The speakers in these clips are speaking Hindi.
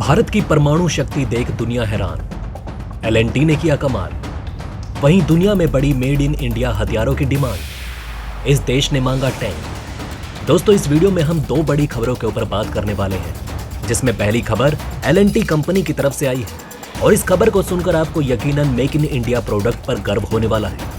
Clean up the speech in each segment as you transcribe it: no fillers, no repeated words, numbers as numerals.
भारत की परमाणु शक्ति देख दुनिया हैरान। एलएनटी ने किया कमाल। वहीं दुनिया में बड़ी मेड इन इंडिया हथियारों की डिमांड। इस देश ने मांगा टैंक। दोस्तों, इस वीडियो में हम दो बड़ी खबरों के ऊपर बात करने वाले हैं, जिसमें पहली खबर एलएनटी कंपनी की तरफ से आई है और इस खबर को सुनकर आपको यकीनन मेक इन इंडिया प्रोडक्ट पर गर्व होने वाला है।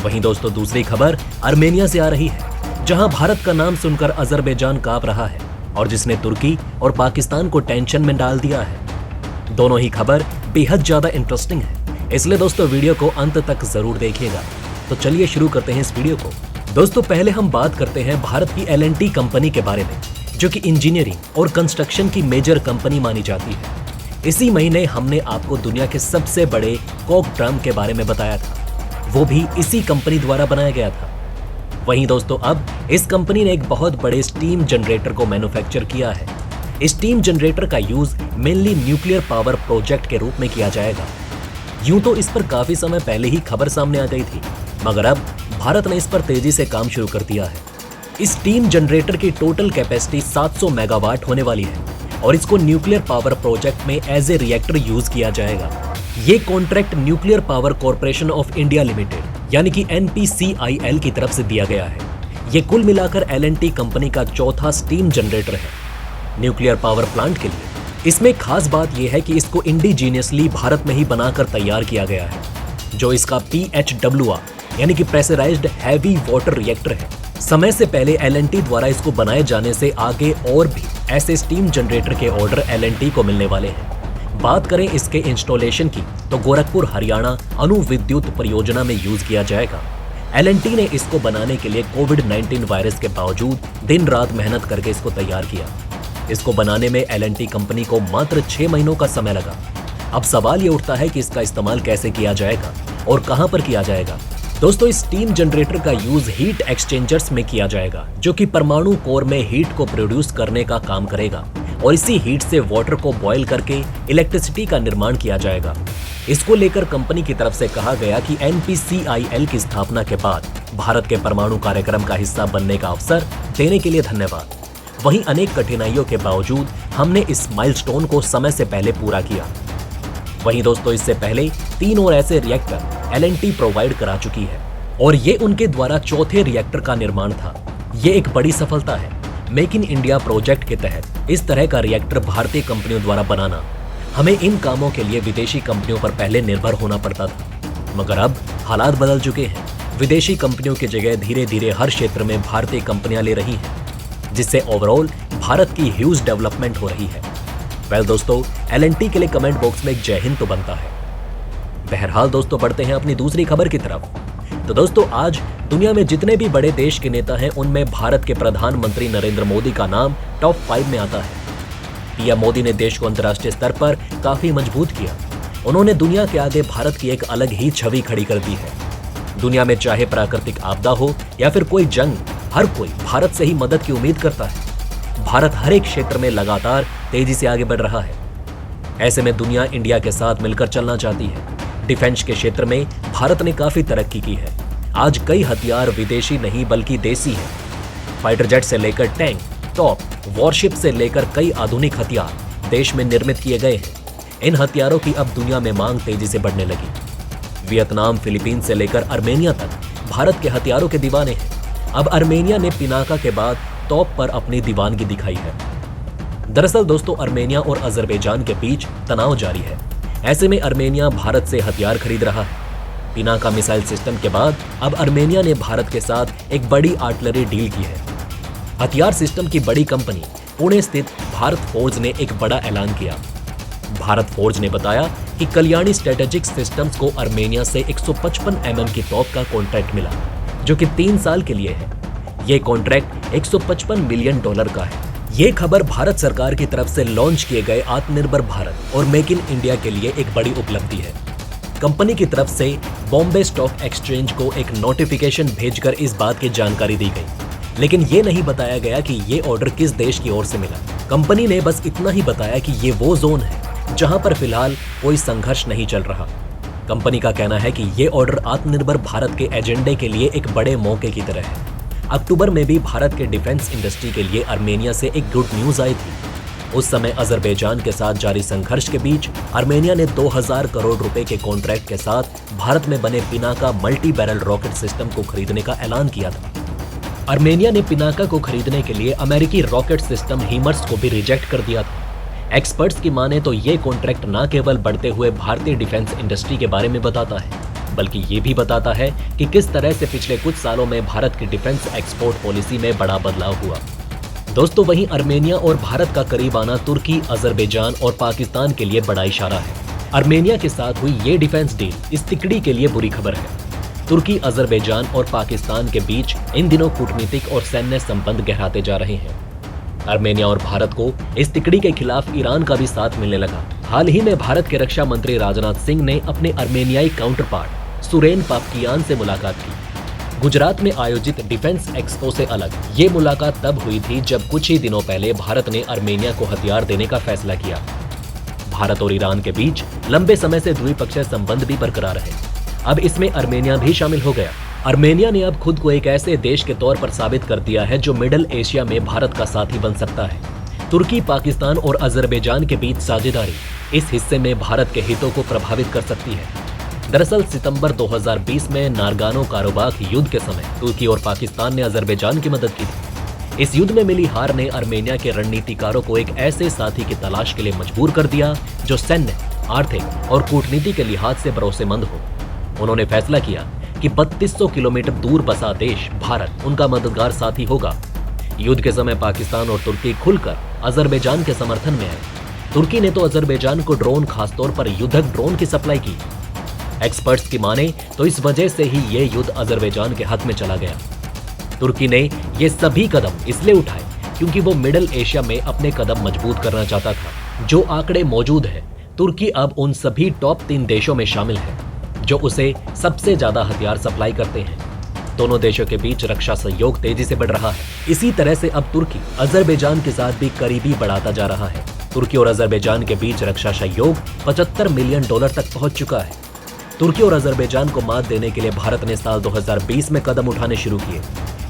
वहीं दोस्तों, दूसरी खबर आर्मेनिया से आ रही है, जहां भारत का नाम सुनकर अजरबैजान कांप रहा है और जिसने तुर्की और पाकिस्तान को टेंशन में डाल दिया है। दोनों ही खबर बेहद ज्यादा इंटरेस्टिंग है, इसलिए दोस्तों वीडियो को अंत तक जरूर देखिएगा। तो चलिए शुरू करते हैं इस वीडियो को। दोस्तों, पहले हम बात करते हैं भारत की एलएनटी कंपनी के बारे में, जो कि इंजीनियरिंग और कंस्ट्रक्शन की मेजर कंपनी मानी जाती है। इसी महीने हमने आपको दुनिया के सबसे बड़े कोक ड्रम के बारे में बताया था, वो भी इसी कंपनी द्वारा बनाया गया था। वहीं दोस्तों, अब इस कंपनी ने एक बहुत बड़े स्टीम जनरेटर को मैन्युफैक्चर किया है। इस स्टीम जनरेटर का use mainly nuclear power project के रूप में किया जाएगा। यूं तो इस पर काफी समय पहले ही खबर सामने आ गई थी, मगर अब भारत ने इस पर तेजी से काम शुरू कर दिया है। इस स्टीम जनरेटर की टोटल कैपेसिटी 700 मेगावाट होने वाली है और इसको न्यूक्लियर पावर प्रोजेक्ट में एज ए रिएक्टर यूज किया जाएगा। ये contract nuclear power corporation of India limited यानी कि NPCIL की तरफ से दिया गया है। ये कुल मिलाकर एलएनटी कंपनी का चौथा स्टीम जनरेटर है न्यूक्लियर पावर प्लांट के लिए। इसमें खास बात यह है कि इसको इंडिजीनियसली भारत में ही बनाकर तैयार किया गया है, जो इसका PHWR यानी कि प्रेशराइज्ड हैवी वाटर रिएक्टर है। समय से पहले एलएनटी द्वारा इसको बनाए जाने से आगे और भी ऐसे स्टीम जनरेटर के ऑर्डर एलएनटी को मिलने वाले हैं। बात करें इसके इंस्टॉलेशन की, तो गोरखपुर हरियाणा अणु विद्युत परियोजना में यूज किया जाएगा। एलएनटी ने इसको बनाने के लिए कोविड-19 वायरस के बावजूद दिन रात मेहनत करके इसको तैयार किया। इसको बनाने में एलएनटी कंपनी को मात्र 6 महीनों का समय लगा। अब सवाल ये उठता है कि इसका इस्तेमाल कैसे किया जाएगा और कहां पर किया जाएगा। दोस्तों, इस स्टीम जनरेटर का यूज हीट एक्सचेंजर्स में किया जाएगा, जो कि परमाणु कोर में हीट को प्रोड्यूस करने का काम करेगा और इसी हीट से वाटर को बॉयल करके इलेक्ट्रिसिटी का निर्माण किया जाएगा। इसको लेकर कंपनी की तरफ से कहा गया कि NPCIL की स्थापना के बाद भारत के परमाणु कार्यक्रम का हिस्सा बनने का अवसर देने के लिए धन्यवाद। वहीं अनेक कठिनाइयों के बावजूद हमने इस माइलस्टोन को समय से पहले पूरा किया। वहीं दोस्तों, इससे पहले 3 और ऐसे रिएक्टर एलएनटी प्रोवाइड करा चुकी है और ये उनके द्वारा चौथे रिएक्टर का निर्माण था। ये एक बड़ी सफलता है। मेक इन इंडिया प्रोजेक्ट के तहत इस तरह का रिएक्टर भारतीय कंपनियों द्वारा बनाना, हमें इन कामों के लिए विदेशी कंपनियों पर पहले निर्भर होना पड़ता था, मगर अब हालात बदल चुके हैं। विदेशी कंपनियों की जगह धीरे धीरे हर क्षेत्र में भारतीय कंपनियां ले रही हैं, जिससे ओवरऑल भारत की ह्यूज डेवलपमेंट हो रही है। वेल दोस्तों, एलएनटी के लिए कमेंट बॉक्स में एक जय हिंद तो बनता है। बहरहाल दोस्तों, बढ़ते हैं अपनी दूसरी खबर की तरफ। तो दोस्तों, आज दुनिया में जितने भी बड़े देश के नेता हैं, उनमें भारत के प्रधानमंत्री नरेंद्र मोदी का नाम टॉप 5 में आता है। पीएम मोदी ने देश को अंतर्राष्ट्रीय स्तर पर काफी मजबूत किया। उन्होंने दुनिया के आगे भारत की एक अलग ही छवि खड़ी कर दी है। दुनिया में चाहे प्राकृतिक आपदा हो या फिर कोई जंग, हर कोई भारत से ही मदद की उम्मीद करता है। भारत हर एक क्षेत्र में लगातार तेजी से आगे बढ़ रहा है। ऐसे में दुनिया इंडिया के साथ मिलकर चलना चाहती है। डिफेंस के क्षेत्र में भारत ने काफी तरक्की की है। आज कई हथियार विदेशी नहीं बल्कि देसी हैं। फाइटर जेट से लेकर टैंक, टॉप, वॉरशिप से लेकर कई आधुनिक हथियार देश में निर्मित किए गए हैं। इन हथियारों की अब दुनिया में मांग तेजी से बढ़ने लगी। वियतनाम, फिलीपींस से लेकर आर्मेनिया तक भारत के हथियारों के दीवाने हैं। अब आर्मेनिया ने पिनाका के बाद टॉप पर अपनी दीवानगी दिखाई है। दरअसल दोस्तों, आर्मेनिया और अजरबैजान के बीच तनाव जारी है। ऐसे में आर्मेनिया भारत से हथियार खरीद रहा है। पिनाका मिसाइल सिस्टम के बाद अब आर्मेनिया ने भारत के साथ एक बड़ी आर्टिलरी डील की है। हथियार सिस्टम की बड़ी कंपनी पुणे स्थित भारत फोर्ज ने एक बड़ा ऐलान किया। भारत फोर्ज ने बताया कि कल्याणी स्ट्रेटेजिक सिस्टम्स को आर्मेनिया से 155 mm की तोप का कॉन्ट्रैक्ट मिला, जो कि 3 साल के लिए है। ये कॉन्ट्रैक्ट $155 मिलियन का है। ये खबर भारत सरकार की तरफ से लॉन्च किए गए आत्मनिर्भर भारत और मेक इन इंडिया के लिए एक बड़ी उपलब्धि है। कंपनी की तरफ से बॉम्बे स्टॉक एक्सचेंज को एक नोटिफिकेशन भेजकर इस बात की जानकारी दी गई, लेकिन ये नहीं बताया गया कि ये ऑर्डर किस देश की ओर से मिला। कंपनी ने बस इतना ही बताया कि ये वो जोन है जहां पर फिलहाल कोई संघर्ष नहीं चल रहा। कंपनी का कहना है कि ये ऑर्डर आत्मनिर्भर भारत के एजेंडे के लिए एक बड़े मौके की तरह है। अक्टूबर में भी भारत के डिफेंस इंडस्ट्री के लिए आर्मेनिया से एक गुड न्यूज आई थी। उस समय अजरबैजान के साथ जारी संघर्ष के बीच आर्मेनिया ने 2000 करोड़ रुपए के कॉन्ट्रैक्ट के साथ भारत में बने Pinaka multi barrel rocket system को खरीदने का ऐलान किया था। आर्मेनिया ने पिनाका को खरीदने के लिए अमेरिकी रॉकेट सिस्टम हीमर्स को भी रिजेक्ट कर दिया था। एक्सपर्ट्स की माने तो ये कॉन्ट्रैक्ट न केवल बढ़ते हुए भारतीय डिफेंस इंडस्ट्री के बारे में बताता है, बल्कि ये भी बताता है कि किस तरह से पिछले कुछ सालों में भारत की डिफेंस एक्सपोर्ट पॉलिसी में बड़ा बदलाव हुआ। दोस्तों, वहीं आर्मेनिया और भारत का करीब आना तुर्की, अजरबैजान और पाकिस्तान के लिए बड़ा इशारा है। आर्मेनिया के साथ हुई ये डिफेंस डील इस तिकड़ी के लिए बुरी खबर है। तुर्की, अजरबैजान और पाकिस्तान के बीच इन दिनों कूटनीतिक और सैन्य संबंध गहराते जा रहे हैं। आर्मेनिया और भारत को इस तिकड़ी के खिलाफ ईरान का भी साथ मिलने लगा। हाल ही में भारत के रक्षा मंत्री राजनाथ सिंह ने अपने आर्मेनियाई काउंटरपार्ट सुरेन पापकियान से मुलाकात की। गुजरात में आयोजित डिफेंस एक्सपो से अलग ये मुलाकात तब हुई थी जब कुछ ही दिनों पहले भारत ने आर्मेनिया को हथियार देने का फैसला किया। भारत और ईरान के बीच लंबे समय से द्विपक्षीय संबंध भी बरकरार है। अब इसमें आर्मेनिया भी शामिल हो गया। आर्मेनिया ने अब खुद को एक ऐसे देश के तौर पर साबित कर दिया है जो मिडिल एशिया में भारत का साथी बन सकता है। तुर्की, पाकिस्तान और अजरबैजान के बीच साझेदारी इस हिस्से में भारत के हितों को प्रभावित कर सकती है। दरअसल सितंबर 2020 में नारगानो कारोबाख युद्ध के समय तुर्की और पाकिस्तान ने अजरबैजान की मदद की थी। इस युद्ध में मिली हार ने आर्मेनिया के रणनीतिकारों को एक ऐसे साथी की तलाश के लिए मजबूर कर दिया जो सैन्य, आर्थिक और कूटनीति के लिहाज से भरोसेमंद हो। उन्होंने फैसला किया कि 3200 किलोमीटर दूर बसा देश भारत उनका मददगार साथी होगा। युद्ध के समय पाकिस्तान और तुर्की खुलकर अजरबैजान के समर्थन में आए। तुर्की ने तो अजरबैजान को ड्रोन, खासतौर पर युद्धक ड्रोन की सप्लाई की। एक्सपर्ट्स की माने तो इस वजह से ही ये युद्ध अजरबैजान के हक में चला गया। तुर्की ने ये सभी कदम इसलिए उठाए क्योंकि वो मिडिल एशिया में अपने कदम मजबूत करना चाहता था। जो आंकड़े मौजूद हैं, तुर्की अब उन सभी टॉप 3 देशों में शामिल है जो उसे सबसे ज्यादा हथियार सप्लाई करते हैं। दोनों देशों के बीच रक्षा सहयोग तेजी से बढ़ रहा है। इसी तरह से अब तुर्की अजरबैजान के साथ भी करीबी बढ़ाता जा रहा है। तुर्की और अजरबैजान के बीच रक्षा सहयोग $75 मिलियन तक पहुंच चुका है। तुर्की और अजरबैजान को मात देने के लिए भारत ने साल 2020 में कदम उठाने शुरू किए।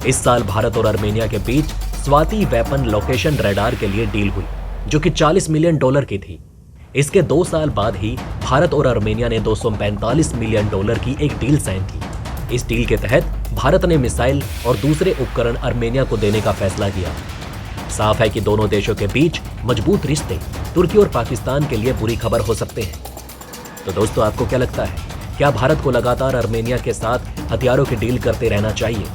इस साल भारत और आर्मेनिया के बीच स्वाति वेपन लोकेशन रडार के लिए डील हुई, जो कि $40 मिलियन की थी। इसके 2 साल बाद ही भारत और आर्मेनिया ने $245 मिलियन की एक डील साइन की। इस डील के तहत भारत ने मिसाइल और दूसरे उपकरण आर्मेनिया को देने का फैसला किया। साफ है कि दोनों देशों के बीच मजबूत रिश्ते तुर्की और पाकिस्तान के लिए बुरी खबर हो सकते हैं। तो दोस्तों, आपको क्या लगता है? क्या भारत को लगातार आर्मेनिया के साथ हथियारों की डील करते रहना चाहिए?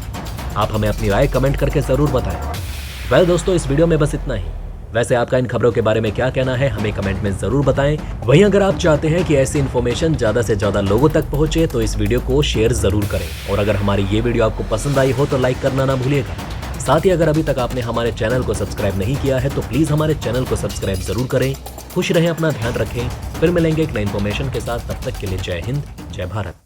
आप हमें अपनी राय कमेंट करके जरूर बताएं। दोस्तों, इस वीडियो में बस इतना ही। वैसे आपका इन खबरों के बारे में क्या कहना है, हमें कमेंट में जरूर बताएं। वहीं अगर आप चाहते हैं कि ऐसी इन्फॉर्मेशन ज्यादा से ज्यादा लोगों तक पहुंचे तो इस वीडियो को शेयर जरूर करें। और अगर हमारी ये वीडियो आपको पसंद आई हो तो लाइक करना ना भूलिएगा। साथ ही अगर अभी तक आपने हमारे चैनल को सब्सक्राइब नहीं किया है तो प्लीज हमारे चैनल को सब्सक्राइब जरूर करें। खुश रहें, अपना ध्यान रखें। फिर मिलेंगे एक नई इन्फॉर्मेशन के साथ। तब तक के लिए जय हिंद, जय भारत।